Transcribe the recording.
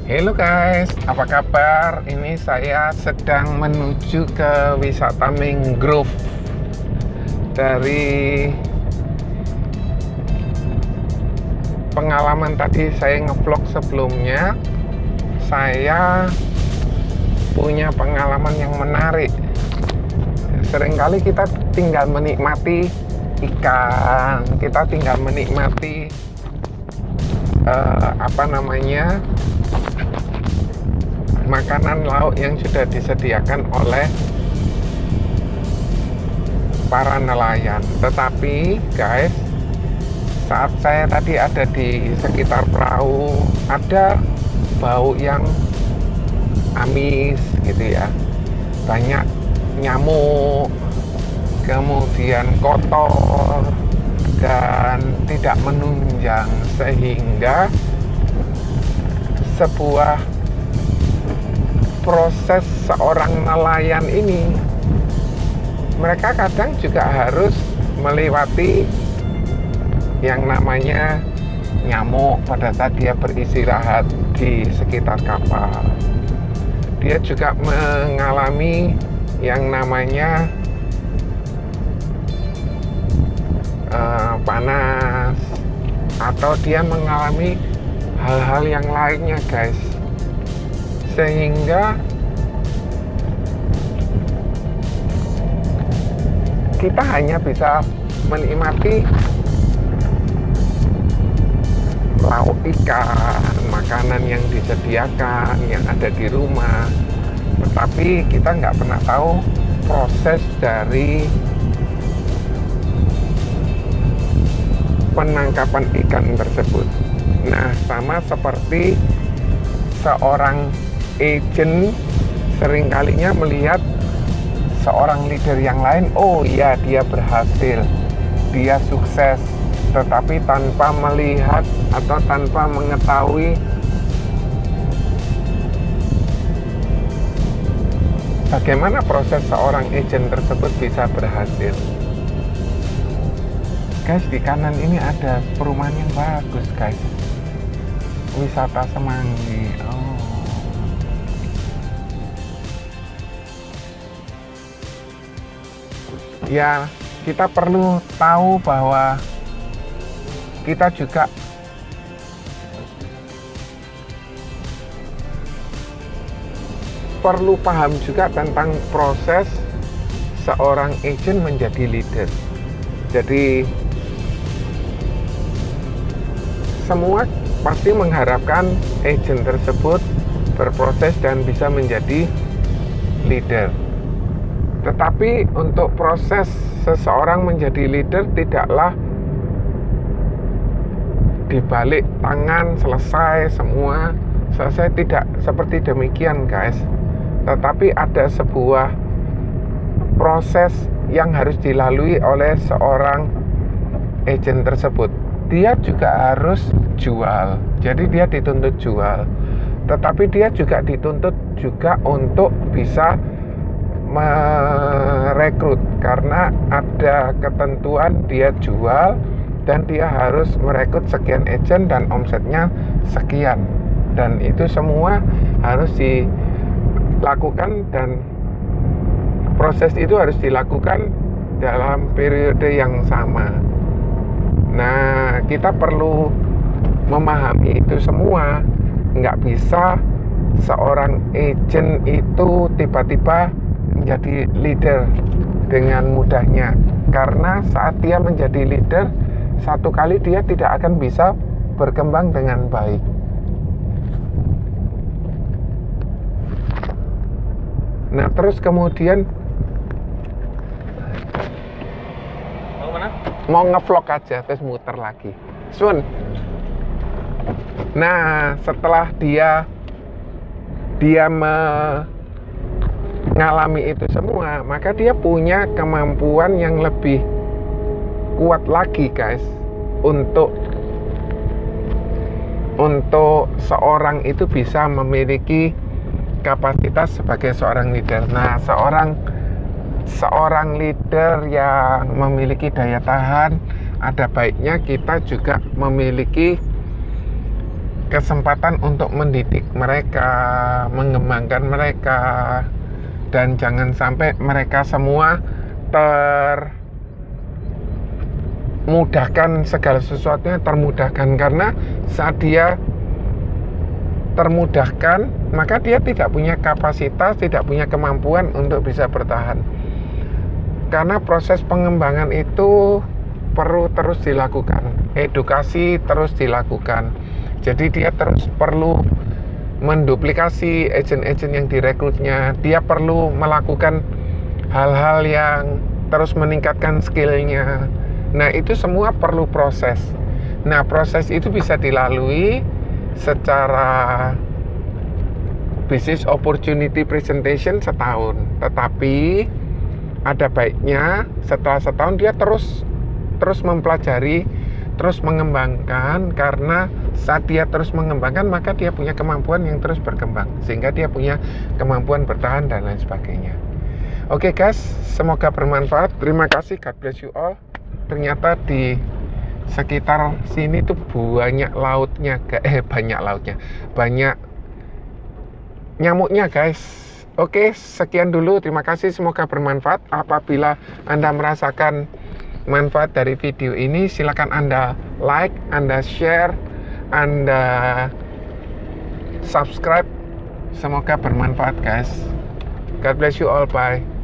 Halo guys, apa kabar? Ini saya sedang menuju ke wisata mangrove. Dari pengalaman tadi saya ngevlog sebelumnya, saya punya pengalaman yang menarik. Seringkali kita tinggal menikmati ikan, kita tinggal menikmati makanan laut yang sudah disediakan oleh para nelayan. Tetapi guys, saat saya tadi ada di sekitar perahu, ada bau yang amis gitu ya, banyak nyamuk, kemudian kotor dan tidak menunjang, sehingga sebuah proses seorang nelayan ini, mereka kadang juga harus melewati yang namanya nyamuk pada saat dia beristirahat di sekitar kapal. Dia juga mengalami yang namanya panas, atau dia mengalami hal-hal yang lainnya guys, sehingga kita hanya bisa menikmati lauk ikan, makanan yang disediakan, yang ada di rumah, tetapi kita nggak pernah tahu proses dari penangkapan ikan tersebut. Nah, sama seperti seorang agent seringkalinya melihat seorang leader yang lain, oh iya dia berhasil, dia sukses, tetapi tanpa melihat atau tanpa mengetahui bagaimana proses seorang agent tersebut bisa berhasil. Guys, di kanan ini ada perumahan yang bagus guys, wisata Semanggi. Ya, kita perlu tahu bahwa kita juga perlu paham juga tentang proses seorang agent menjadi leader. Jadi semua pasti mengharapkan agent tersebut berproses dan bisa menjadi leader. Tetapi untuk proses seseorang menjadi leader tidaklah dibalik tangan selesai, semua selesai, tidak seperti demikian guys. Tetapi ada sebuah proses yang harus dilalui oleh seorang agent tersebut. Dia juga harus jual, jadi dia dituntut jual, tetapi dia juga dituntut juga untuk bisa merekrut, karena ada ketentuan dia jual dan dia harus merekrut sekian agent dan omsetnya sekian, dan itu semua harus dilakukan dan proses itu harus dilakukan dalam periode yang sama. Nah, kita perlu memahami itu semua. Nggak bisa seorang agent itu tiba-tiba menjadi leader dengan mudahnya, karena saat dia menjadi leader, satu kali dia tidak akan bisa berkembang dengan baik. Nah, terus kemudian mau ngevlog aja terus muter lagi Sun. Nah, setelah dia mengalami itu semua, maka dia punya kemampuan yang lebih kuat lagi guys, untuk seorang itu bisa memiliki kapasitas sebagai seorang leader. Nah, seorang leader yang memiliki daya tahan, ada baiknya kita juga memiliki kesempatan untuk mendidik mereka, mengembangkan mereka, dan jangan sampai mereka semua termudahkan, segala sesuatunya termudahkan, karena saat dia termudahkan maka dia tidak punya kapasitas, tidak punya kemampuan untuk bisa bertahan. Karena proses pengembangan itu perlu terus dilakukan, edukasi terus dilakukan. Jadi dia terus perlu menduplikasi agen-agen yang direkrutnya, dia perlu melakukan hal-hal yang terus meningkatkan skillnya. Nah, itu semua perlu proses. Nah, proses itu bisa dilalui secara business opportunity presentation setahun, tetapi ada baiknya setelah setahun dia terus mempelajari, terus mengembangkan, karena saat dia terus mengembangkan maka dia punya kemampuan yang terus berkembang, sehingga dia punya kemampuan bertahan dan lain sebagainya. Oke guys, semoga bermanfaat. Terima kasih, God bless you all. Ternyata di sekitar sini tuh banyak lautnya, banyak nyamuknya guys. Oke, sekian dulu, terima kasih, semoga bermanfaat. Apabila Anda merasakan manfaat dari video ini, silakan Anda like, Anda share, Anda subscribe. Semoga bermanfaat guys. God bless you all, bye.